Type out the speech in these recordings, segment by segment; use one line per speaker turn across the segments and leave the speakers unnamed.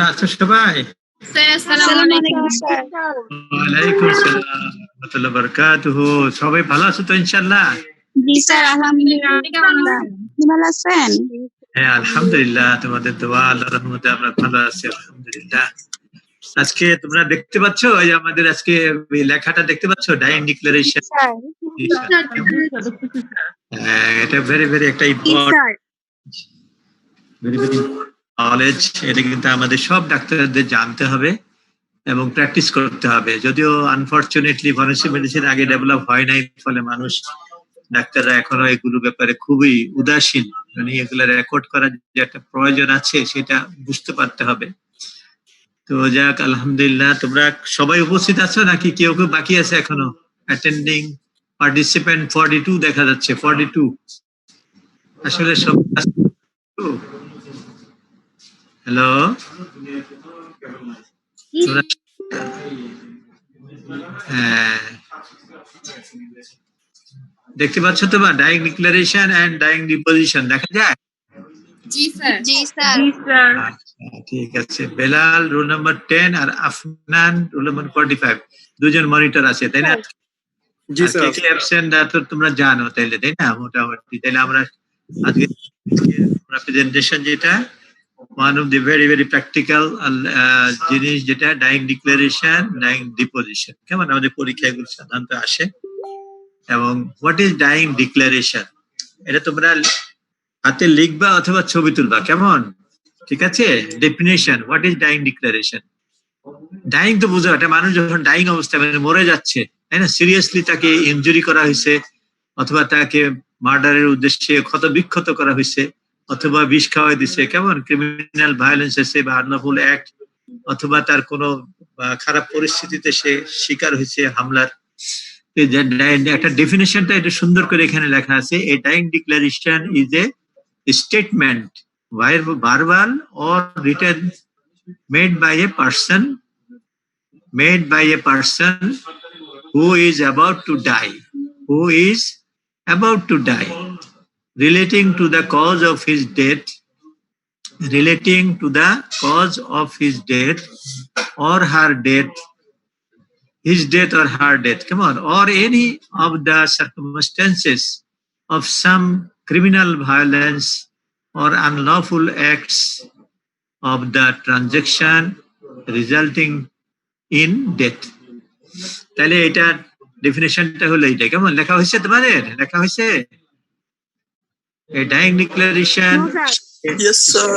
আছো সবাই?
আসসালামু স্যার।
ওয়ালাইকুম আসসালাম ওয়া রাহমাতুল্লাহি ওয়া বারাকাতুহু। সবাই ভালো আছো তো ইনশাআল্লাহ?
জি স্যার, আলহামদুলিল্লাহ। আপনি ভালো আছেন?
হ্যাঁ, আলহামদুলিল্লাহ, তোমাদের দোয়া আল্লাহর রহমতে আমরা ভালো আছি আলহামদুলিল্লাহ। আজকে তোমরা দেখতে পাচ্ছ এই আমাদের আজকে এই লেখাটা দেখতে পাচ্ছ, ডাইং ডিক্লারেশন।
স্যার।
এটা ভেরি ভেরি একটা ইম্পর্টেন্ট, ভেরি ভেরি নলেজ। এটা কিন্তু আমাদের সব ডাক্তারদের জানতে হবে এবং প্র্যাকটিস করতে হবে। যদিও আনফরচুনেটলি ফরেনসিক মেডিসিন আগে ডেভেলপ হয় নাই, ফলে মানুষ ডাক্তাররা এখনো এগুলো ব্যাপারে খুবই উদাসীন। মানে এগুলো রেকর্ড করার যে একটা প্রয়োজন আছে সেটা বুঝতে পারতে হবে। তো যাক, আলহামদুলিল্লাহ, তোমরা সবাই উপস্থিত আছো নাকি কেউ কেউ বাকি আছে এখনো? অ্যাটেন্ডিং পার্টিসিপেন্ট 42 দেখা যাচ্ছে, 42 আসলে সব। হ্যালো, হ্যাঁ, দেখতে পাচ্ছ তোমার dying declaration and dying deposition দেখা যায়?
জি স্যার।
আচ্ছা, ঠিক আছে। বেলাল রোল নাম্বার 10 আর আফনান রোল নাম্বার 45, দুজন মনিটর আছে তাই না?
জি
আর কে কে অ্যাবসেন্ট তো তোমরা জানো তাইলে, তাই না? মোটামুটি তাইলে আমরা আজকে প্রেজেন্টেশন যেটা one of the very very practical জিনিস, যেটা ডাইং ডিক্লারেশন, ডাইং ডিপোজিশন। কেমন আমাদের পরীক্ষা এগুলো সাধারণত আসে। এবং হোয়াট ইজ ডাইং ডিক্লারেশন, এটা তোমরা হাতে লিখবা অথবা ছবি তুলবা, কেমন? ঠিক আছে। Definition, what is dying declaration. Dying তো বুঝো, একটা মানুষ যখন ডাইং অবস্থায় মানে মরে যাচ্ছে, তাই না, সিরিয়াসলি তাকে ইনজুরি করা হয়েছে, অথবা তাকে মার্ডারের উদ্দেশ্যে ক্ষত বিক্ষত করা হয়েছে, অথবা বিষ খাওয়াই দিছে, কেমন ক্রিমিনাল ভায়োলেন্স হয়েছে বা আনলফুল অ্যাক্ট, অথবা তার কোনো খারাপ পরিস্থিতিতে সে শিকার হয়েছে হামলার। একটা ডেফিনেশনটা এটা সুন্দর করে এখানে লেখা আছে। এ dying declaration is A statement, verbal or written, made by a person who is about to die, relating to the cause of his death, or her death, his death or her death, come on, or any of the circumstances of some criminal violence or unlawful acts of the transaction resulting in death. তাহলে এটা ডেফিনেশনটা হলো এইটা। কেমন লেখা হয়েছে তোমাদের? লেখা হয়েছে a dying declaration?
Yes, sir.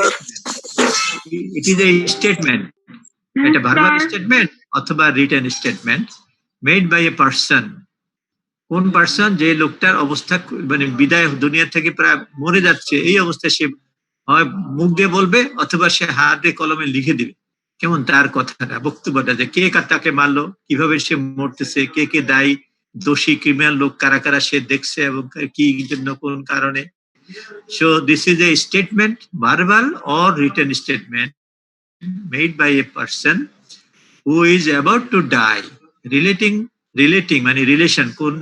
It is a statement, এটা ভার্বাল স্টেটমেন্ট অথবা written statement, made by a person. কোন পারসন? যে লোকটার অবস্থা মানে বিদায় দুনিয়া থেকে প্রায় মরে যাচ্ছে, এই অবস্থায় সে হয় মুখ দিয়ে বলবে অথবা সে হাতে কলমে লিখে দিবে, কেমন তার কথাটা, বক্তব্যটা, যে কে তাকে মারলো, কিভাবে সে মরতেছে, কে কে দায়ী, দোষী ক্রিমিনাল লোক কারা কারা সে দেখছে এবং কি জন্য কোন কারণে। So this is a statement, verbal or written statement, made by a person who is about to die, relating মানে রিলেশন, কোন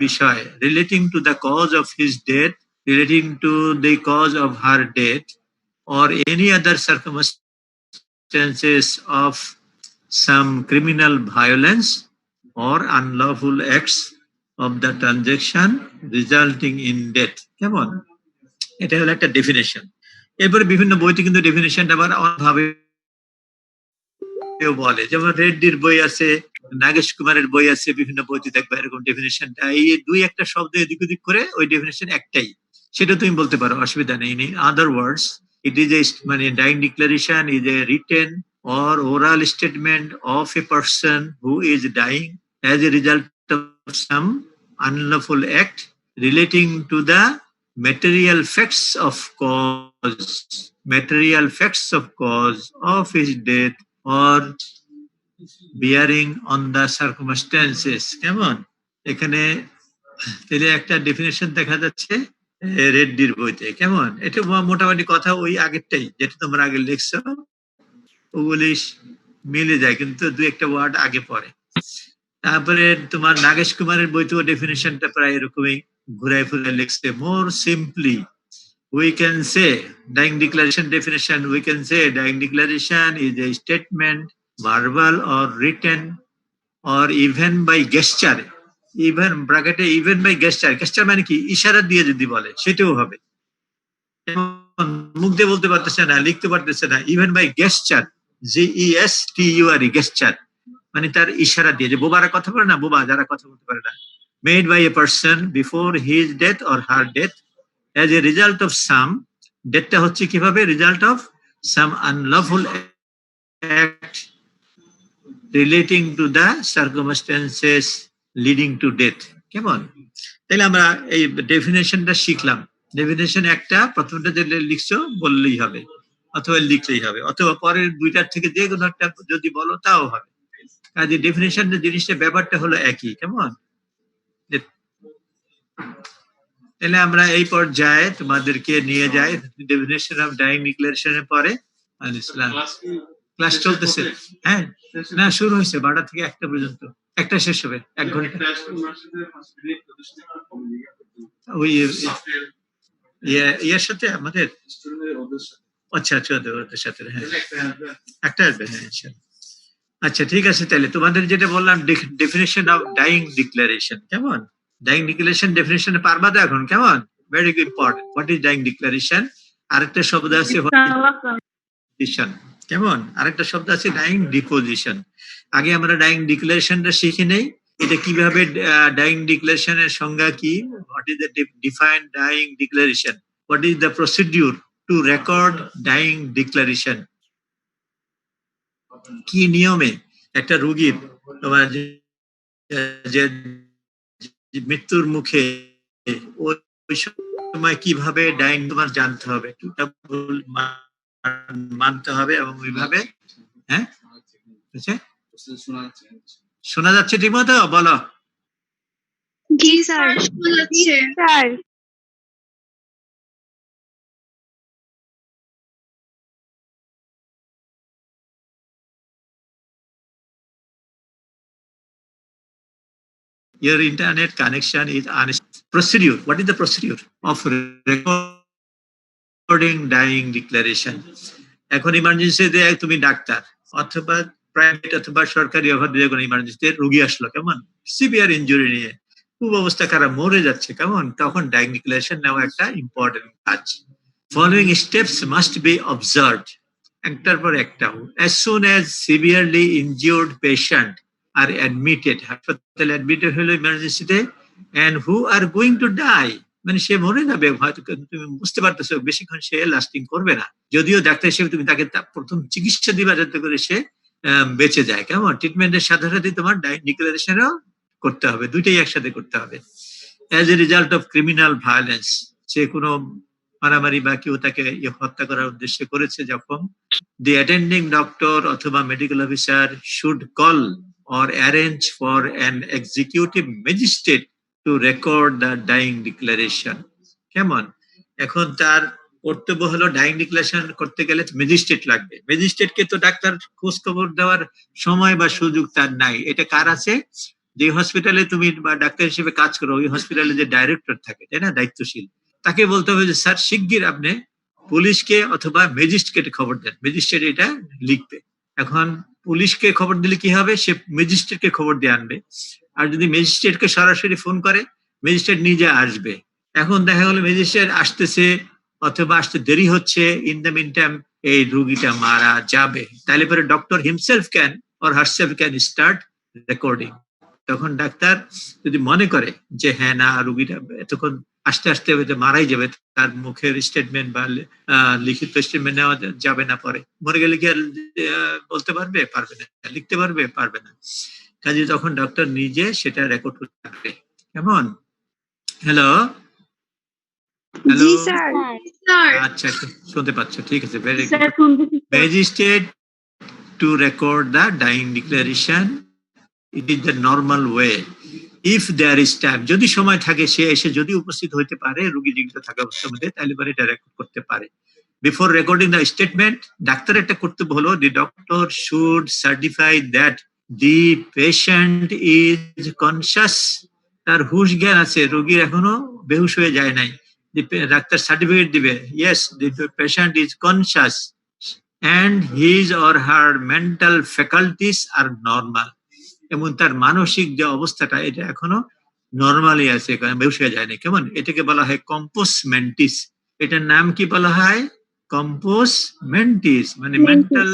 বিষয়, relating to the cause of his death, relating to the cause of her death, or any other circumstances of some criminal violence or unlawful acts of the transaction resulting in death. কেমন? এটা হলো একটা definition. এরপরে বিভিন্ন বইতে কিন্তু ডেফিনেশনটা আবার অভাবে বলে, যেমন রেড্ডির বই আছে, নাগেশ কুমারের বই আছে, বিভিন্ন বইতে দেখবে এরকম ডেফিনেশনটা, এই দুই একটা শব্দ এদিক ওদিক করে ওই ডেফিনেশন একটাই, সেটা তুমি বলতে পারো, অসুবিধা নেই। আদার ওয়ার্ডস, ইট ইজ এ মানে dying declaration is a written or oral statement of a person who is dying as a result of some unlawful act relating to the material facts of cause of his death or bearing on the circumstances. কেমন? এখানে তাহলে একটা definition দেখা যাচ্ছে রেড্ডির বইতে। কেমন? এটা মোটামুটি কথা ওই আগেরটাই, যেটা তোমরা আগে লিখছো, ওগুলি মিলে যায়, কিন্তু দু একটা ওয়ার্ড আগে পড়ে। তারপরে তোমার নাগেশ কুমারের বইতেও ডেফিনেশনটা প্রায় এরকমই ঘুরাই ফিরে লিখছে, মোর simply we can say dying declaration definition, we can say dying declaration is a statement, verbal or written or even by gesture, even ব্র্যাকেটে even by gesture মানে কি ইশারা দিয়ে যদি বলে সেটাও হবে, যেমন মুখ দিয়ে বলতে পারতেছে না, লিখতে পারতেছে না, even by gesture, GESTURE gesture মানে তার ইশারা দিয়ে, যে বোবারা কথা বলে না, বোবা যারা কথা বলতে পারে না, made by a person before his death or her death as a result of some, ডেথটা হচ্ছে কিভাবে, result of some unlawful act relating to the circumstances leading to death. কেমন? তাহলে আমরা এই ডেফিনেশনটা শিখলাম। ডেফিনেশন একটা, প্রথমটা যে লিখছো বললেই হবে, অথবা লিখলেই হবে, অথবা পরের দুইটার থেকে যে কোনো একটা যদি বলো তাও হবে। কাজে ডেফিনেশন জিনিসটা ব্যাপারটা হলো একই। কেমন? তাহলে আমরা এই পর্যায়ে তোমাদেরকে নিয়ে যাই ডেফিনেশন অফ ডাইং ডিক্লারেশনের পরে। ক্লাস চলতেছে? হ্যাঁ, না শুরু হয়েছে 12টা থেকে 1টা পর্যন্ত, একটা শেষ হবে 1 ঘন্টা। ওই ইয়ার সাথে আমাদের, আচ্ছা আচ্ছা ওদের সাথে, হ্যাঁ একটা আসবে, হ্যাঁ ইনশাআল্লাহ। আচ্ছা ঠিক আছে, তাহলে তোমাদের যেটা বললাম ডেফিনেশন অফ ডাইং ডিক্লারেশন, কেমন? ডাইং ডিক্লারেশন ডেফিনেশন পারবা তো এখন? কেমন? Very important. What is dying declaration? আরেকটা শব্দ আছে ডিপোজিশন, কেমন? আরেকটা শব্দ আছে ডাইং ডিপোজিশন। আগে আমরা ডাইং ডিক্লারেশনটা শিখে নেই, এটা কিভাবে ডাইং ডিক্লারেশনের সংজ্ঞা কি, what is the defined dying declaration, what is the procedure to record dying declaration, কি নিয়মে একটা রোগীর তোমার যে মৃত্যুর মুখে ওই সময় কিভাবে ডাইং তোমার জানতে হবে, মানতে হবে, এবং ওইভাবে, হ্যাঁ শোনা যাচ্ছে ঠিক মতো? বলো।
জি স্যার, শোনা যাচ্ছে sir.
Your internet connection is unstable. Procedure. What is the procedure of recording dying declaration? এখন ইমার্জেন্সিতে তুমি ডাক্তার অথবা প্রাইভেট অথবা সরকারি অথবা যে কোনো ইমার্জেন্সিতে রোগী আসলো, কেমন, সিভিয়ার ইনজুরি নিয়ে, খুব অবস্থা খারাপ, মরে যাচ্ছে, কেমন, তখন ডাইং ডিক্লারেশন নেওয়া একটা ইম্পর্টেন্ট কাজ। Following steps must be observed, একটার পর একটা। as soon as severely injured patient are admitted, হাসপাতালে অ্যাডমিটেড হলো ইমার্জেন্সিতে, and who are going to die, মানে সে মরে যাবে, হয়তো তুমি বুঝতে পারতেছো বেশিক্ষণ সে লাস্টিং করবে না, যদিও ডাক্তার হিসেবে তুমি তাকে প্রথম চিকিৎসা দিবা যাতে করে সে বেঁচে যায়, কেমন? ট্রিটমেন্টের সাথে সাথে তোমার ডাইং ডিক্লারেশনও করতে হবে, দুইটাই একসাথে করতে হবে। As a result of criminal violence, সে কোনো মারামারি বা কেউ তাকে হত্যা করার উদ্দেশ্যে করেছে যখন, the attending doctor অথবা medical officer should call or arrange for an executive magistrate to record the dying declaration, কেমন? এখন তার কর্তব্য হলো ডাইং ডিক্লারেশন করতে গেলে ম্যাজিস্ট্রেট লাগবে। ম্যাজিস্ট্রেটকে তো ডাক্তার খোঁজ খবর দেওয়ার সময় বা সুযোগ তার নাই। এটা কার আছে? যে হসপিটালে তুমি বা ডাক্তার হিসেবে কাজ করো, ওই হসপিটালে যে ডাইরেক্টর থাকে, তাই না, দায়িত্বশীল, তাকে বলতে হবে যে স্যার শিগগির আপনি পুলিশকে অথবা ম্যাজিস্ট্রেটকে খবর দেন, ম্যাজিস্ট্রেট এটা লিখবে। এখন পুলিশকে খবর দিলে কি হবে, সে ম্যাজিস্ট্রেটকে খবর দিয়ে আনবে, আর যদি ম্যাজিস্ট্রেটকে সরাসরি ফোন করে ম্যাজিস্ট্রেট নিজে আসবে। এখন দেখা গেলো ম্যাজিস্ট্রেট আসতেছে অথবা আসতে দেরি হচ্ছে, ইন দ্য মিন টাইম এই রোগীটা মারা যাবে, তাহলে পরে doctor himself can or herself can start recording. তখন ডাক্তার যদি মনে করে যে হ্যাঁ না রোগীটা এতক্ষণ আস্তে আস্তে মারাই যাবে, তার মুখের স্টেটমেন্ট বা লিখিত স্টেটমেন্ট নেওয়া যাবে না, পরে মরে গেলে কি আর বলতে পারবে? পারবে না। লিখতে পারবে? পারবে না। কাজে তখন ডক্টর নিজে সেটা রেকর্ড করতে পারবে। কেমন? হ্যালো হ্যালো, আচ্ছা শুনতে পাচ্ছ? ঠিক আছে, very good. Magistrate to record the dying declaration, it is the normal way if there is time, যদি সময় থাকে সে এসে যদি উপস্থিত হইতে পারে রোগী জীবিত থাকা অবস্থার মধ্যে, তাহলে পরে এটা রেকর্ড করতে পারে। Before recording the statement, doctor একটা কর্তব্য হলো, the doctor should certify that the patient is conscious, তার হুশ জ্ঞান আছে, রোগীর এখনো বেহুশ হয়ে যায় নাই, ডাক্তার সার্টিফিকেট দিবে, yes the patient is conscious and his or her mental faculties are normal, এবং তার মানসিক যে অবস্থাটা এটা এখনো নরমালি আছে, বেউসে যায়নি। কেমন? এটাকে বলা হয় কম্পোস মেন্টিস। এটার নাম কি বলা হয়? কম্পোস মেন্টিস, মানে mental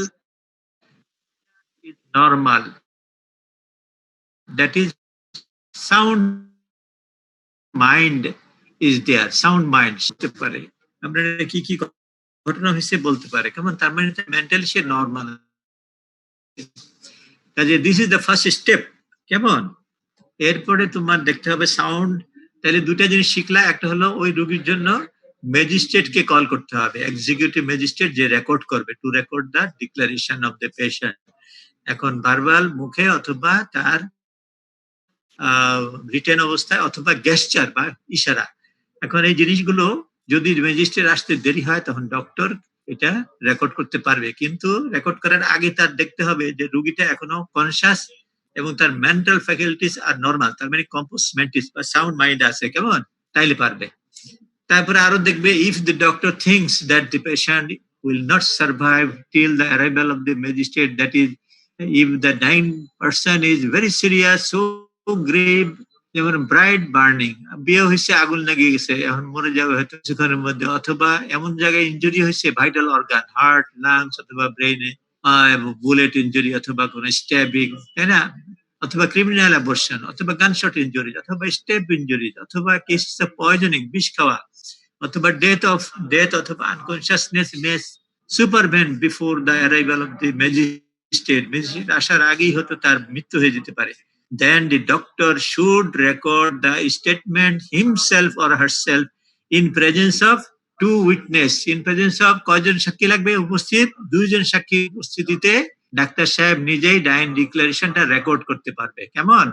is normal, that is sound mind is there, sound mind হতে পারে। আমরা কি কি ঘটনা হয়েছে বলতে পারে, কেমন? তার মানে মেন্টালি সে নর্মাল। কাজে this is the first step, কেমন? এরপরে তোমার দেখতে হবে সাউন্ড। তাহলে দুটা জিনিস শিখলা, একটা হলো ওই রোগীর জন্য ম্যাজিস্ট্রেটকে কল করতে হবে, এক্সিকিউটিভ ম্যাজিস্ট্রেট যে রেকর্ড করবে, two record the declaration of the patient. এখন ভার্বাল মুখে অথবা তার রিটেন অবস্থায় অথবা গেস্টার বা ইশারা। এখন এই জিনিসগুলো যদি ম্যাজিস্ট্রেট আসতে দেরি হয় তখন ডক্টর এটা রেকর্ড করতে পারবে, কিন্তু রেকর্ড করার আগে তার দেখতে হবে যে রোগীটা এখনো কনসিয়াস এবং তার মেন্টাল ফ্যাকাল্টিস আর নরমাল, তার মানে কম্পোজ মেন্টিস বা সাউন্ড মাইন্ড আছে, কেমন? তাইলে পারবে। তারপরে আরো দেখবে, if the doctor things that the patient will not survive till the arrival of the magistrate, that is if the dying person is very serious, so grave, যেমন ব্রাইট বার্নিং, বিয়ে হয়েছে আগুন লাগিয়ে গেছে, এখন মরে যাবে হয়তো কিছুক্ষণের মধ্যে, অথবা এমন জায়গায় ইনজুরি হয়েছে ভাইটাল অর্গান, হার্ট, লাংস অথবা ব্রেইনে, বুলেট ইনজুরি অথবা কোনো স্ট্যাবিং, তাই না? অথবা ক্রিমিনাল অ্যাবর্শন অথবা গানশট ইনজুরি অথবা স্টেপ ইনজুরি অথবা কেসেস অফ পয়জনিং, বিষ খাওয়া, অথবা ডেথ অথবা unconsciousness may supervene before the arrival of the magistrate, magistrate আসার আগেই হয়তো তার মৃত্যু হয়ে যেতে পারে। Then the doctor should record the statement himself or herself in presence of two witness. In presence of কয়জন সাক্ষী লাগবে উপস্থিত? দুইজন সাক্ষী উপস্থিতিতে ডাক্তার সাহেব নিজেই ডাইন ডিক্লারেশনটা রেকর্ড করতে পারবে, কেমন?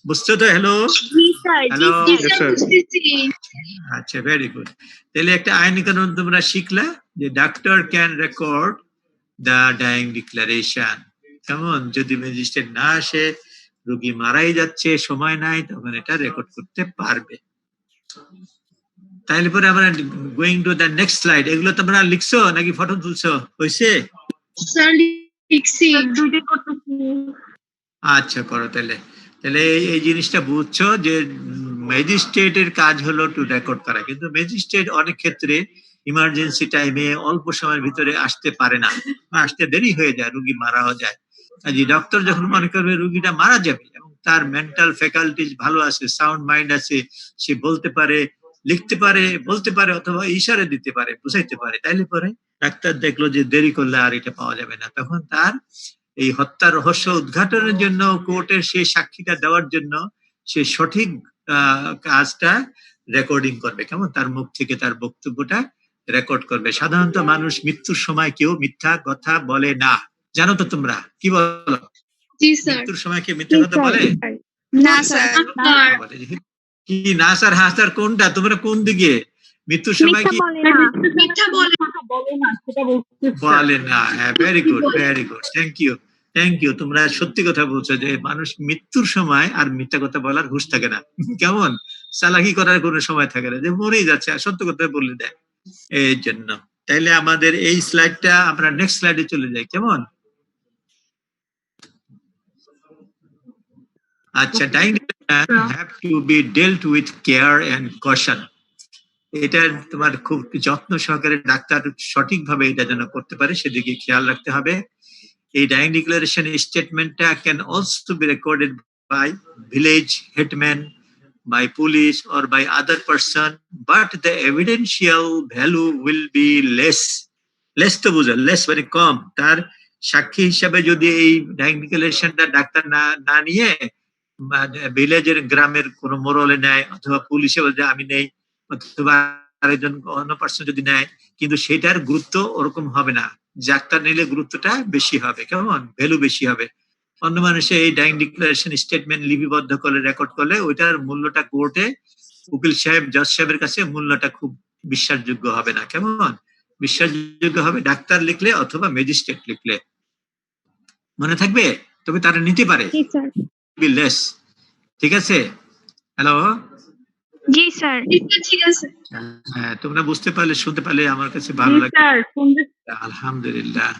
বুঝছো তো? হ্যালো হ্যালো, আচ্ছা, ভেরি গুড। তাহলে একটা আইনি কানুন তোমরা শিখলা যে doctor can record the dying declaration, কেমন? যদি ম্যাজিস্ট্রেট না আসে, রোগী মারাই যাচ্ছে, সময় নাই, তখন এটা রেকর্ড করতে পারবে। তাইলে পরে আমরা going to the next slide. এগুলো তোমরা লিখছো নাকি ফটো তুলছো? হয়েছে? আচ্ছা, করো তাহলে। তাহলে এই জিনিসটা বুঝছো যে ম্যাজিস্ট্রেটের কাজ হলো টু রেকর্ড করা, কিন্তু ম্যাজিস্ট্রেট অনেক ক্ষেত্রে ইমার্জেন্সি টাইমে অল্প সময়ের ভিতরে আসতে পারে না, আসতে দেরি হয়ে যায়, রোগী মারাও যায়। কাজে ডক্টর যখন মনে করবে রোগীটা মারা যাবে এবং তার মেন্টাল ফ্যাকাল্টিজ ভালো আছে, সাউন্ড মাইন্ড আছে, সে বলতে পারে, লিখতে পারে, বলতে পারে অথবা ইশারা দিতে পারে, বুঝাইতে পারে, তাইলে পরে ডাক্তার দেখলো যে দেরি করলে আর এটা পাওয়া যাবে না, তখন তার এই হত্যার রহস্য উদ্ঘাটনের জন্য কোর্টের সেই সাক্ষীটা দেওয়ার জন্য সে সঠিক কাজটা রেকর্ডিং করবে, কেমন? তার মুখ থেকে তার বক্তব্যটা রেকর্ড করবে। সাধারণত মানুষ মৃত্যুর সময় কেউ মিথ্যা কথা বলে না, জানো তো তোমরা? কি বলো? মৃত্যুর সময় কেউ মিথ্যা কথা বলে
না স্যার।
কি না স্যার, হ্যাঁ স্যার, কোনটা? তোমরা কোন দিকে? মৃত্যুর সময় কি বলে না? হ্যাঁ, very good, very good, thank you, thank you. তোমরা সত্যি কথা বলছো যে মানুষ মৃত্যুর সময় আর মিথ্যা কথা বলার হুঁশ থাকে না, কেমন? চালাকি করার কোনো সময় থাকে না, যে মরেই যাচ্ছে আর সত্য কথা বলে দেয়, এই জন্য। তাইলে আমাদের এই স্লাইডটা, আমরা নেক্সট স্লাইডে চলে যাই, কেমন? আচ্ছা, dying have to be dealt with care and caution. এটা তোমার খুব যত্ন সহকারে ডাক্তার সঠিকভাবে এটা যেন করতে পারে সেদিকে খেয়াল রাখতে হবে। এই ডাইং ডিক্লারেশন স্টেটমেন্টটা can also be recorded by village headman, by police or by other person, but the evidential value will be less তো বুঝো, লেস মানে কম। তার সাক্ষী হিসাবে যদি এই ডাইং ডিক্লারেশনটা ডাক্তার না নিয়ে ভিলেজের গ্রামের কোনো মোড়লে নেয় অথবা পুলিশে বলে আমি নেই, অথবা আরেকজন অন্য পার্সন যদি নেয়, কিন্তু সেটার গুরুত্ব ওরকম হবে না। ডাক্তার নিলে গুরুত্বটা বেশি হবে, কেমন? ভ্যালু বেশি হবে। অন্য মানুষের এই ডাইং ডিক্লারেশন স্টেটমেন্ট লিপিবদ্ধ করে রেকর্ড করলে ওইটার মূল্যটা কোর্টে উকিল সাহেব, জজ সাহেবের কাছে মূল্যটা খুব বিশ্বাসযোগ্য হবে না, কেমন? বিশ্বাসযোগ্য হবে ডাক্তার লিখলে অথবা ম্যাজিস্ট্রেট লিখলে, মনে থাকবে? তবে তারা নিতে পারে লেস, ঠিক আছে? হ্যালো
জি স্যার। ঠিক আছে।
হ্যাঁ, তোমরা বুঝতে পারলে, শুনতে পারলে আমার কাছে ভালো লাগে। আলহামদুলিল্লাহ।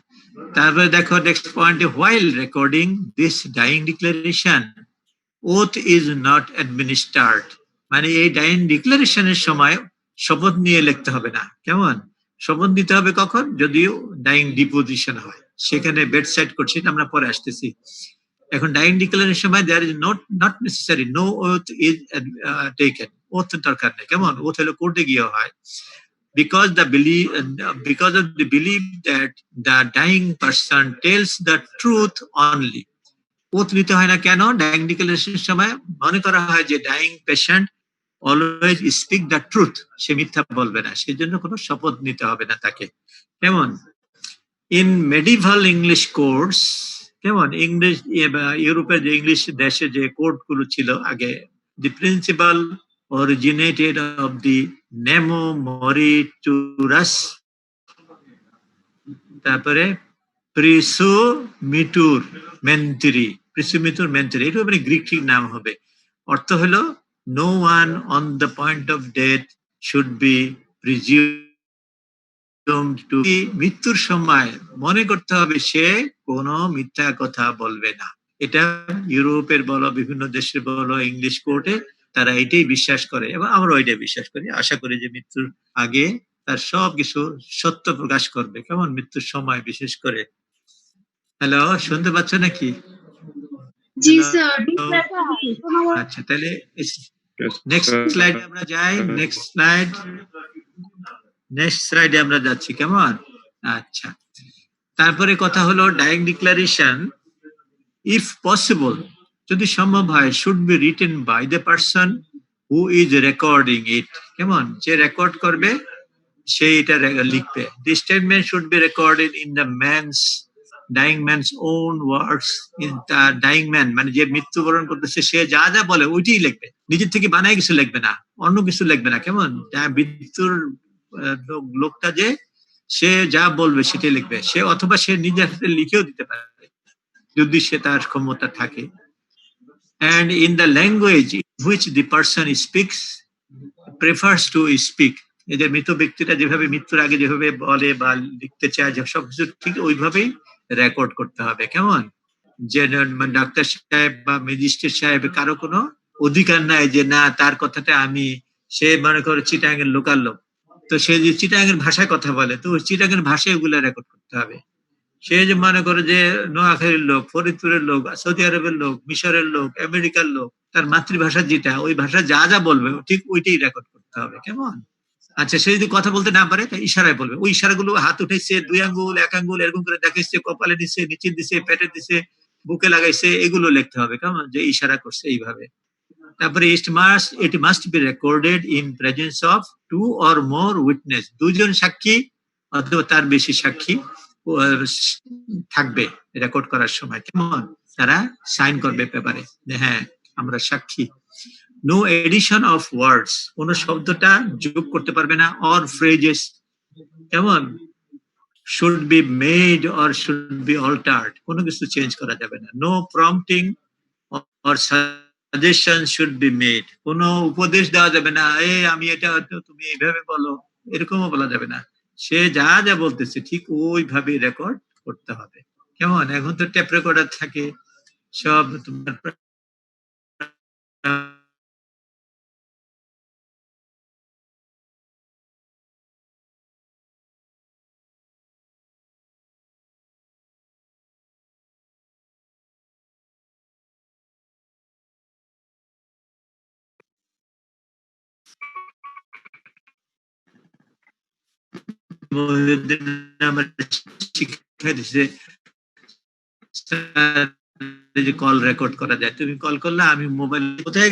তারপরে দেখো নেক্সট পয়েন্টে, while recording this dying declaration, oath is not administered. মানে এই ডাইং ডিক্লারেশনের সময় শপথ নিয়ে লিখতে হবে না। কেমন? শপথ নিতে হবে কখন? যদিও ডাইং ডিপোজিশন হয়, সেখানে বেড সাইড করছি, আমরা পরে আসতেছি। এখন ডাইং ডিক্লারেশনের সময় there is not necessary, no oath is taken. Oath দরকার নেই। কেমন? ওথ হলো কোর্টে গিয়ে হয়। Because of the belief that the dying person tells the truth only. Oath নিতে হয় না কেন? ডাইং ডিক্লারেশনের সময় মনে করা হয় যে dying patient always speak the truth, সে মিথ্যা বলবে না, সেজন্য কোনো শপথ নিতে হবে না তাকে। কেমন? ইন মেডিভাল ইংলিশ কোর্টস, কেমন? ইংলিশ ইউরোপের যে ইংলিশ দেশে যে কোর্ট গুলো ছিল আগে, the principal originated of the Nemo Moriturus, তারপরে প্রিসুমিটুর মেন্ত্রি, প্রিসুমিটুর মেন্ত্রি, এটা মানে গ্রিক ঠিক নাম হবে। অর্থ হলো no one on the point of death should be presumed to, মৃত্যুর সময় মনে করতে হবে সে কোনো মিথ্যা কথা বলবে না। এটা ইউরোপের বলো, বিভিন্ন দেশের বলো, ইংলিশ কোর্টে তারা এটাই বিশ্বাস করে, এবং আমরা ওইটাই বিশ্বাস করি। আশা করি যে মৃত্যুর আগে তার সব কিছু সত্য প্রকাশ করবে। কেমন? মৃত্যুর সময় বিশেষ করে। হ্যালো, শুনতে পাচ্ছ নাকি?
জি স্যার।
আচ্ছা, তাহলে নেক্সট স্লাইডে আমরা যাই। নেক্সট স্লাইডে আমরা যাচ্ছি। কেমন? আচ্ছা, তারপরে কথা হলো ডাইং ডিক্লারেশন, ইফ পসিবল, যদি সম্ভব হয়, should be written by the person who is recording it. কেমন? যে রেকর্ড করবে সে এটা লিখবে। The statement should be recorded in the dying man's own words. In the dying man মানে যে মৃত্যুবরণ করতেছে, সে যা যা বলে ওইটাই লিখবে, নিজের থেকে বানায় কিছু লিখবে না, অন্য কিছু লিখবে না। কেমন? মৃত্যুর লোকটা যে সে যা বলবে সেটাই লিখবে, সে অথবা সে নিজের হাতে লিখেও দিতে পারে যদি সে তার ক্ষমতা থাকে। And in the language in which the person speaks prefers to speak, এদের মৃত ব্যক্তিরা যেভাবে মৃত্যুর আগে যেভাবে বলে বা লিখতে চায়, সবকিছু ঠিক ওইভাবেই রেকর্ড করতে হবে। কেমন? যে ডাক্তার সাহেব বা ম্যাজিস্ট্রেট সাহেব কারো কোনো অধিকার নাই যে না তার কথাটা আমি, সে মনে করো চিটাগাংয়ের লোকাল লোক, তো সে যে চিটাগাংয়ের ভাষায় কথা বলে, তো চিটাগাংয়ের ভাষায় ওগুলা রেকর্ড করতে হবে। সে যে মনে করে যে নোয়াখালীর লোক, ফরিদপুরের লোক, সৌদি আরবের লোক, মিশরের লোক, আমেরিকার লোক, তার মাতৃভাষা যেটা, ওই ভাষা যা যা বলবে ঠিক ওইটাই রেকর্ড করতে হবে। কেমন? আচ্ছা, সে যদি কথা বলতে না পারে, তাই ইশারায় বলবে। ওই ইশারাগুলো হাত উঠেছে, 2 আঙ্গুল 1 আঙ্গুল এরকম করে দেখাইছে, কপালে দিছে, নিচে দিছে, পেটে দিছে, বুকে লাগাইছে, এগুলো লিখতে হবে। কেমন? যে ইশারা করছে এইভাবে। তারপরে it must be recorded in presence of 2 or more witness, 2 জন সাক্ষী অথবা তার বেশি সাক্ষী থাকবে রেকর্ড করার সময়। কেমন? তারা সাইন করবে পেপারে যে হ্যাঁ আমরা সাক্ষী। নো এডিশন অফ ওয়ার্ডস, কোন শব্দটা যোগ করতে পারবে না। অর ফ্রেজেস, কেমন? Should be made or should be altered, কোনো কিছু চেঞ্জ করা যাবে না। No prompting or suggestion should be made, কোনো উপদেশ দেওয়া যাবে না, আমি এটা তুমি এইভাবে বলো, এরকমও বলা যাবে না। সে যা যা বলতেছে ঠিক ওইভাবে রেকর্ড করতে হবে। কেমন? এখন তো টেপ রেকর্ডার থাকে সব, তোমার আমার শিক্ষা দিছে যে কল রেকর্ড করা যায়। তুমি কল করলে আমি মোবাইল কোথায়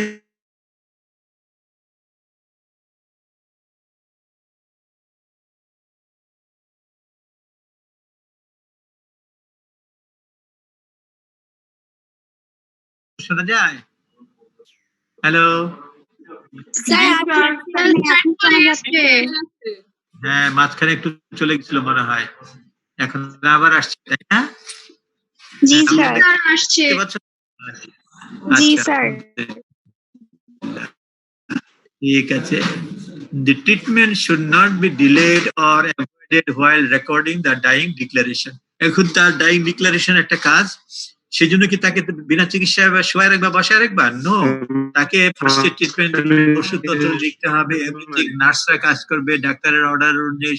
শোনা যায়? হ্যালো, হ্যাঁ মাঝখানে একটু চলে গেছিল মনে হয়, এখন আবার আসছে, তাই না?
জি স্যার আসছে। জি
আচ্ছা,
স্যার।
ঠিক আছে। The treatment should not be delayed or avoided while recording the dying declaration. এখন তার ডাইং ডিক্লারেশন একটা কাজ, সেজন্য কি তাকে বিনা চিকিৎসায় শোয়া রাখবা, বসায় রাখবা? নো, তাকে ফার্স্ট এড ট্রিটমেন্ট, ওষুধপত্র লিখতে হবে, এভরিথিং নার্সরা কাজ করবে, ডাক্তারের অর্ডার অনুযায়ী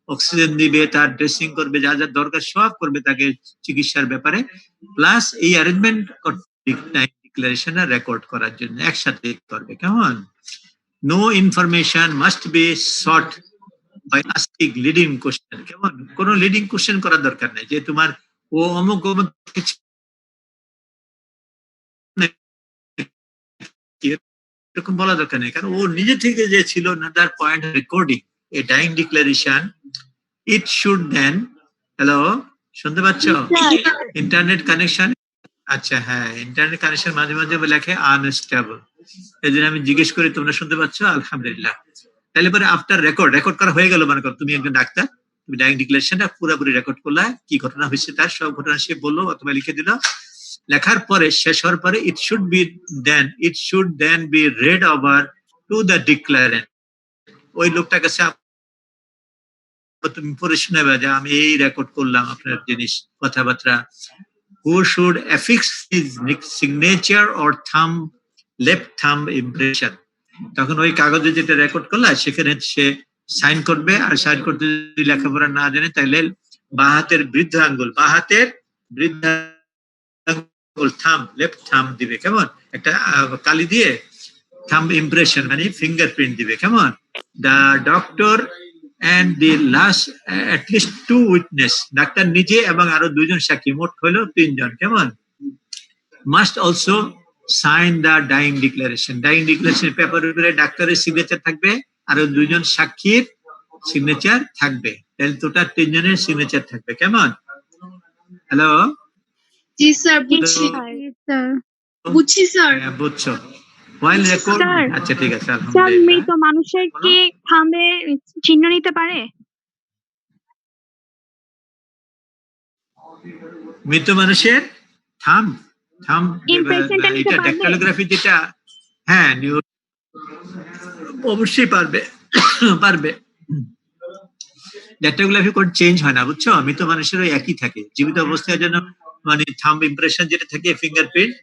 অক্সিজেন দিবে, তার ড্রেসিং করবে, যা যা দরকার সব করবে তাকে চিকিৎসার ব্যাপারে, প্লাস এই অ্যারেঞ্জমেন্ট ডিক্লারেশন রেকর্ড করার জন্য একসাথে করবে। কেমন? No information must be sought by asking leading question. কেমন? কোনো লিডিং কোশ্চেন করার দরকার নাই যে তোমার ও অমুক অমুক এরকম বলা দরকার নেই, কারণ ও নিজে থেকে যে ছিল না তার point recording a dying declaration. It should then, hello শুনতে পাচ্ছ? ইন্টারনেট কানেকশন, আচ্ছা হ্যাঁ, ইন্টারনেট কানেকশন মাঝে মাঝে লেখে আনস্টেবল, এই জন্য আমি জিজ্ঞেস করি তোমরা শুনতে পাচ্ছ? আলহামদুলিল্লাহ। তাহলে পরে আফটার রেকর্ড করা হয়ে গেল, মনে করো তুমি একজন ডাক্তার, তুমি ডাইং ডিক্লারেশনটা পুরোপুরি রেকর্ড করলা, কি ঘটনা হয়েছে তার সব ঘটনা সে বললো অথবা লিখে দিল। লেখার পরে শেষ হওয়ার পরে it should then be read over to the declarant. ওই লোকটার কাছে তুমি পড়ে শোনাবে যে আমি এই রেকর্ড করলাম আপনার জিনিস কথাবার্তা। Who should affix his signature or left thumb impression. তখন ওই কাগজে যেটা রেকর্ড করলা সেখানে সে সাইন করবে, আর সাইন করতে যদি লেখাপড়া না জানে তাহলে বাঁ হাতের বৃদ্ধ আঙ্গুল থাম, লেফট থাম দিবে। কেমন? একটা কালি দিয়ে থাম ইমপ্রেশন মানে ফিঙ্গারপ্রিন্ট দিবে। কেমন? The doctor and the last at least 2 witness, doctor নিজে এবং আরো 2 জন সাক্ষী, মোট হলো 3 জন। কেমন? must also sign the dying declaration. dying declaration পেপারের উপরে ডাক্তারের সিগনেচার থাকবে, আরো 2 জন সাক্ষীর সিগনেচার থাকবে, তাহলে টোটাল 3 জনের সিগনেচার থাকবে। কেমন? হ্যালো
জি স্যার, বুঝছি স্যার।
হ্যাঁ বুঝছো? while record, আচ্ছা ঠিক আছে,
স্যার
আলহামদুলিল্লাহ।
মৃত মানুষের কি থাম্বে চিহ্ন নিতে পারে?
মৃত মানুষের থাম
ইমপ্রেশনটা নিতে
এটা
পারবে?
ড্যাক্টাইলোগ্রাফি যেটা, হ্যাঁ অবশ্যই পারবে। ড্যাক্টাইলোগ্রাফি কোড চেঞ্জ হয় না, বুঝছো? মৃত মানুষেরও একই থাকে, জীবিত অবস্থায় জন্য মানে থাম্ব ইমপ্রেশন যেটা থাকে ফিঙ্গারপ্রিন্ট,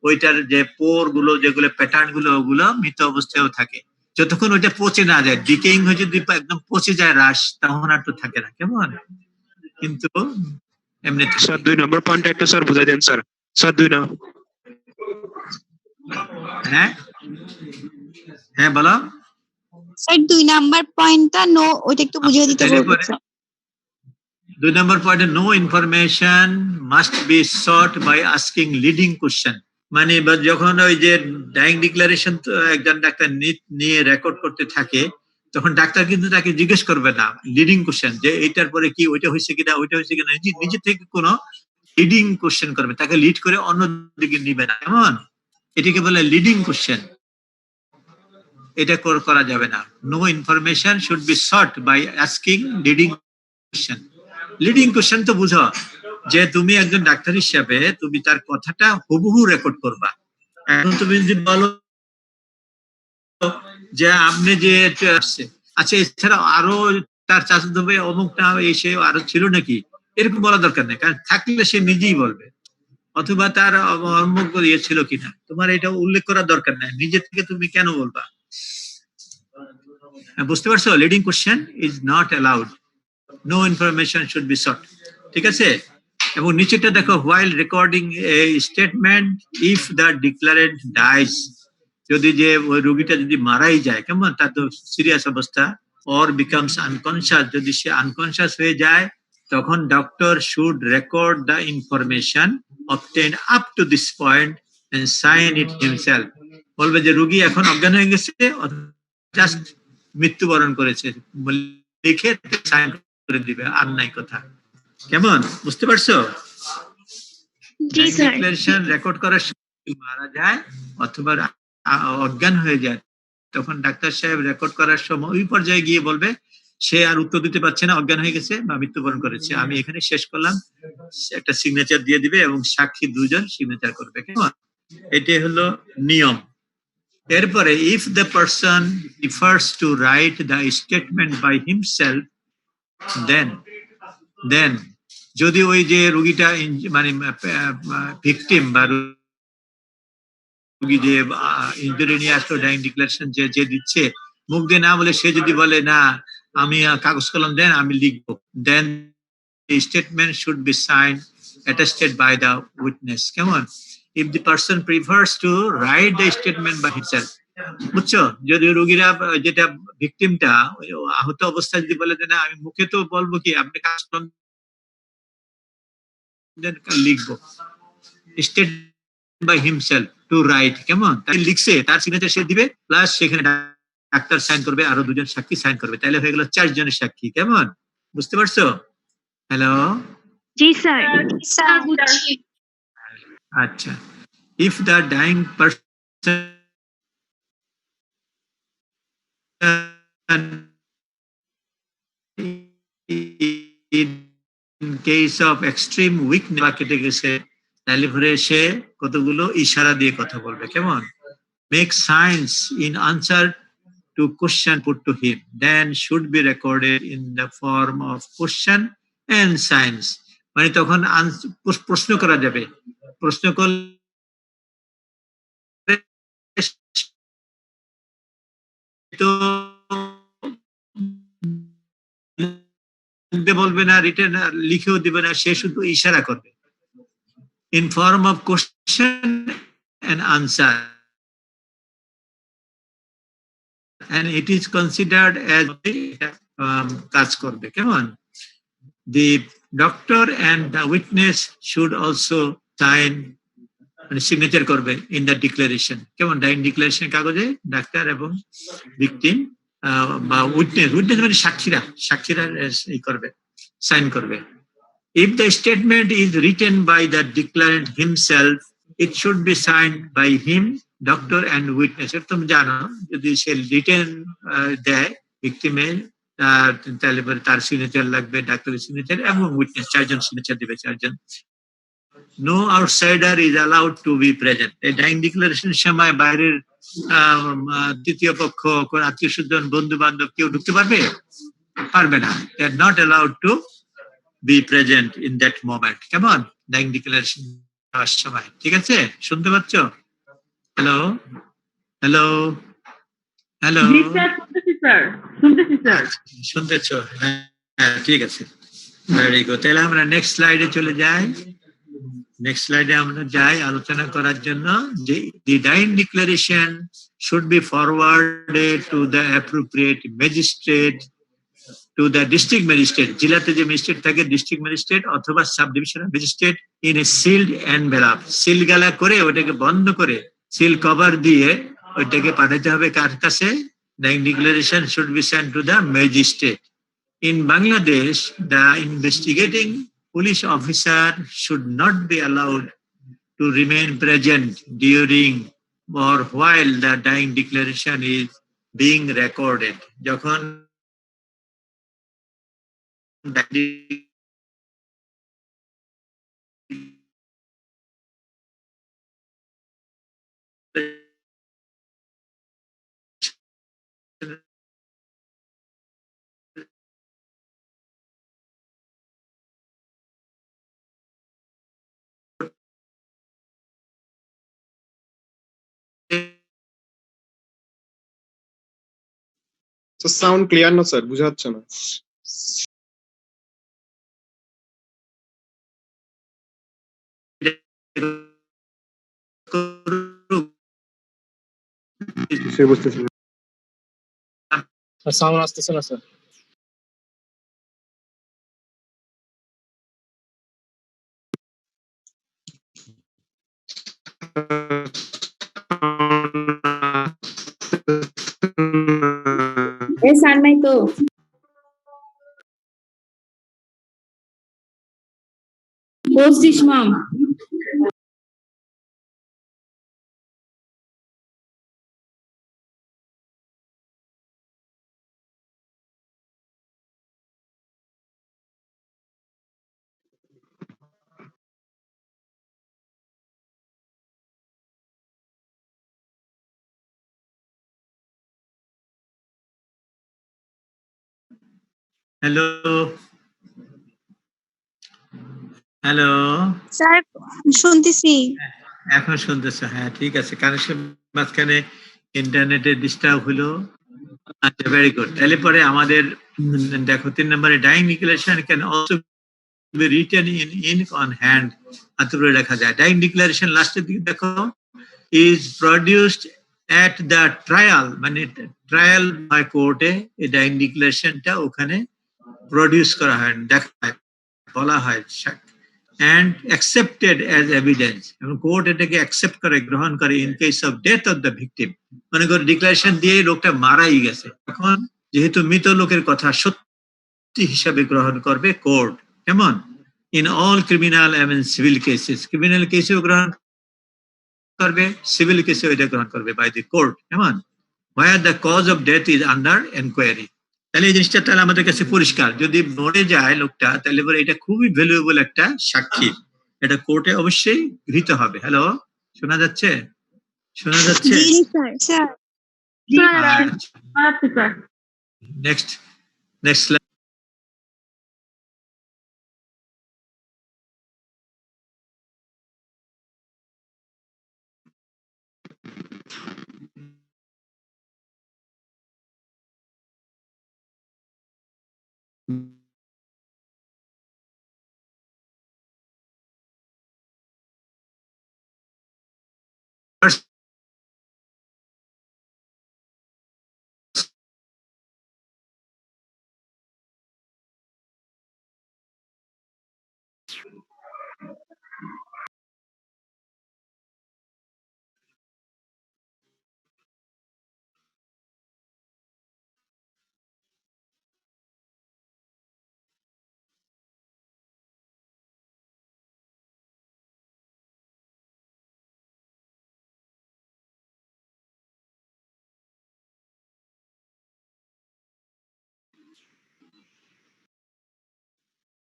ওইটার যে পোর গুলো যেগুলো প্যাটার্ন গুলো ওগুলো মৃত অবস্থায়ও থাকে, যতক্ষণ ওইটা পচে না যায়। ডিকেইং হয়ে যদি একদম পচে যায় রাস, তখন আর তো থাকে না। কেমন? কিন্তু এমনি
স্যার 2 নম্বর পয়েন্টটা একটু স্যার বুঝাই দেন স্যার। স্যার 2 না,
হ্যাঁ হ্যাঁ বলো
স্যার 2 নাম্বার পয়েন্টটা নো, ওইটা একটু বুঝিয়ে দিতে
তাহলে
বলবেন
পরে
স্যার।
2 নম্বর পয়েন্টে no information must be sought by asking leading question. মানে যখন ওই যে ডাইং ডিক্লারেশন একজন ডাক্তার নিয়ে রেকর্ড করতে থাকে, তখন ডাক্তার কিন্তু তাকে জিজ্ঞেস করবে না লিডিং কোশ্চেন যে এইটার পরে কি, ওইটা হয়েছে কিনা, ওইটা হয়েছে কিনা, নিজে থেকে কোনো লিডিং কোশ্চেন করবে, তাকে লিড করে অন্য দিকে নিবে না। কেমন? এটাকে বলে লিডিং কোশ্চেন, এটা করা যাবে না। No information should be sought by asking leading question. Leading question তো বুঝো যে তুমি একজন ডাক্তার হিসাবে তুমি তার কথাটা হুবহু রেকর্ড করবা। এখন তুমি যদি বলো যে আপনি যে আসছে, আচ্ছা এছাড়া আরো তার চাচাতো ভাই অমুকটা এসে আরো ছিল নাকি, এরকম বলা দরকার নেই, কারণ থাকলে সে নিজেই বলবে, অথবা তার অমুক ইয়ে ছিল কিনা, তোমার এটা উল্লেখ করার দরকার নেই, নিজে থেকে তুমি কেন বলবা? বুঝতে পারছো? Leading question is not allowed, no information should be sought. ঠিক আছে? এবং নিচেটা দেখো, while recording a statement if the declarant dies, যদি যে ওই রোগীটা যদি মারাই যায়, কেমন, তার তো সিরিয়াস অবস্থা, or becomes unconscious, যদি সে আনকনশিয়াস হয়ে যায়, তখন doctor should record the information obtained up to this point and sign it himself. বলবে যে রোগী এখন অজ্ঞান হয়ে গেছে, জাস্ট মৃত্যুবরণ করেছে, লিখে সাইন করে দিবে, আর নাই কথা। কেমন? বুঝতে পারছো?
জি স্যার।
ডিক্লারেশন রেকর্ড করার সময় মারা যায় অথবা অজ্ঞান হয়ে যায়, তখন ডাক্তার সাহেব রেকর্ড করার সময় ওই পর্যায়ে গিয়ে বলবে সে আর উত্তর দিতে পারছে না, অজ্ঞান হয়ে গেছে বা মৃত্যুবরণ করেছে, আমি এখানে শেষ করলাম, একটা সিগনেচার দিয়ে দিবে এবং সাক্ষী 2 জন সিগনেচার করবে। কেমন? এটাই হলো নিয়ম। এরপরে if the person prefers to write the statement by himself then যদি ওই যে রোগীটা মানে ভিকটিম বা রোগী যে ইনজুরি নিয়ে আসলো ডাইং ডিক্লারেশন যে দিচ্ছে মুখ দিয়ে না বলে সে যদি বলে না আমি কাগজ কলম দেন আমি লিখবো দেন the statement should be signed attested by the witness কেমন if the person prefers to write the statement by himself বুঝছো যদি রোগীরা যেটা ভিকটিমটা আহত অবস্থায় যদি বলে যে না আমি মুখে তো বলবো কি আপনি কাগজ কলম দেন লিখবো state by himself to write কেমন তাই লিখছে তার সিগনেচার সে দিবে প্লাস সেখানে ডাক্তার সাইন করবে আরো দুজন সাক্ষী সাইন করবে তাহলে হয়ে গেল 4 জনের সাক্ষী কেমন বুঝতে পারছো হ্যালো
জি স্যার।
আচ্ছা if the dying person in case of extreme weakness বা কেটে গেছে তাহলে ঘুরে এসে কতগুলো ইশারা দিয়ে কথা বলবে কেমন make signs in answer to question put to him then should be recorded in the form of question and signs মানে তখন প্রশ্ন করা যাবে প্রশ্ন করলে তো বলবে না রিটেন লিখেও দিবে না সে শুধু ইশারা করবে in form of question and answer and it is considered as কাজ করবে কেমন the doctor and the witness should also sign মানে সিগনেচার করবে ইন দ্য ডিক্লারেশন কেমন ডাইং ডিক্লারেশন কাগজে ডাক্তার এবং ভিকটিম বা উইটনেস মানে সাক্ষীরা এই করবে সাইন করবে if the statement is written by the declarant himself it should be signed by him doctor and witness তুমি জানো যদি সে রিটেন দেয় ভিকটিমের তাহলে তার সিগনেচার লাগবে ডাক্তারের সিগনেচার এবং উইটনেস 4 জন সিগনেচার দিবে 4 জন no outsider is allowed to be present এই ডাইং ডিক্লারেশনের সময় বাইরের তৃতীয় পক্ষ কোন আত্মীয় স্বজন বন্ধু বান্ধব কেউ ঢুকতে পারবে না they are not allowed to be present in that moment কেমন ডাইং ডিক্লারেশন দেওয়ার সময় ঠিক আছে শুনতে পাচ্ছ হ্যালো হ্যালো হ্যালো শুনতেছ হ্যাঁ ঠিক আছে ভেরি গুড তাহলে আমরা নেক্সট স্লাইডে চলে যাই নেক্সট স্লাইডে আমরা যাই আলোচনা করার জন্য যে the dying declaration should be forwarded to the appropriate magistrate to the district magistrate জেলাতে যে ম্যাজিস্ট্রেট থাকে ডিস্ট্রিক্ট ম্যাজিস্ট্রেট অথবা sub divisional magistrate in a sealed envelope seal গালা করে ওটাকে বন্ধ করে সিল কভার দিয়ে ওইটাকে পাঠাতে হবে কার কাছে dying declaration should be sent to the magistrate in Bangladesh the investigating police officer should not be allowed to remain present during or while the dying declaration is being recorded যখন
তো sound clear না sir বুঝা যাচ্ছে না বুঝতেছি sound আসতেছে না sir
sir নাই তো বলছিস মাম
হ্যালো হ্যালো
স্যার শুনতেছি।
এখন শুনতেছো? হ্যাঁ ঠিক আছে, কানেকশন মাঝখানে ইন্টারনেটে ডিস্টার্ব হলো। আচ্ছা, ভেরি গুড। তাহলে পরে আমাদের দেখো 3 নম্বরে dying declaration can also be written in ink on hand. আতরে লেখা যায়। ডাইং ডিক্লারেশন লাস্টের দিকে দেখো is produced at the trial, মানে ট্রায়াল বাই কোর্টে এই ডাইং ডিক্লারেশনটা ওখানে প্রডিউস করা হয়, দেখায়, বলা হয় and accepted as evidence, এবং কোর্ট এটাকে অ্যাকসেপ্ট করে, গ্রহণ করে in case of death of the victim. মনে করো ডিক্লারেশন দিয়ে লোকটা মারাই গেছে, এখন যেহেতু মৃত লোকের কথা সত্যি হিসাবে গ্রহণ করবে কোর্ট। কেমন? ইন অল ক্রিমিনাল এবং সিভিল কেসেস, ক্রিমিনাল কেসেও গ্রহণ করবে, সিভিল কেসেও এটা গ্রহণ করবে বাই দি কোর্ট। কেমন? where the cause of death is under inquiry। তাহলে এই জিনিসটা তাহলে আমাদের কাছে পরিষ্কার, যদি মরে যায় লোকটা তাহলে পরে এটা খুবই ভ্যালুয়েবল একটা সাক্ষী, এটা কোর্টে অবশ্যই গৃহীত হবে। হ্যালো, শোনা যাচ্ছে? শোনা যাচ্ছে?
জি স্যার। স্যার
নেক্সট নেক্সট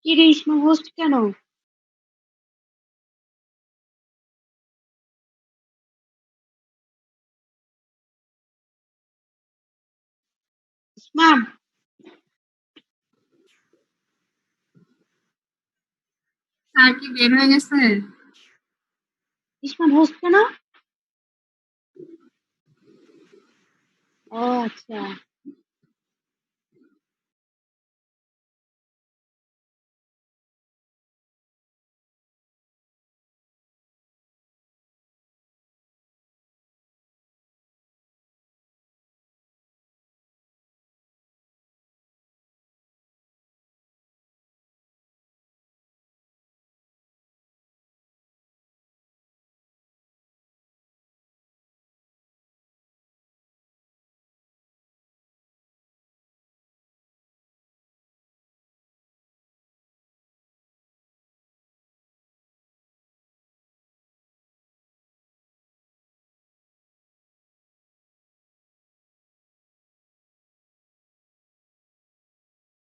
কি রে ইসমা হোস্ট কেন? ইসমা
স্যার কি বের হয়ে গেছে?
ইসমা হোস্ট কেন? ও আচ্ছা।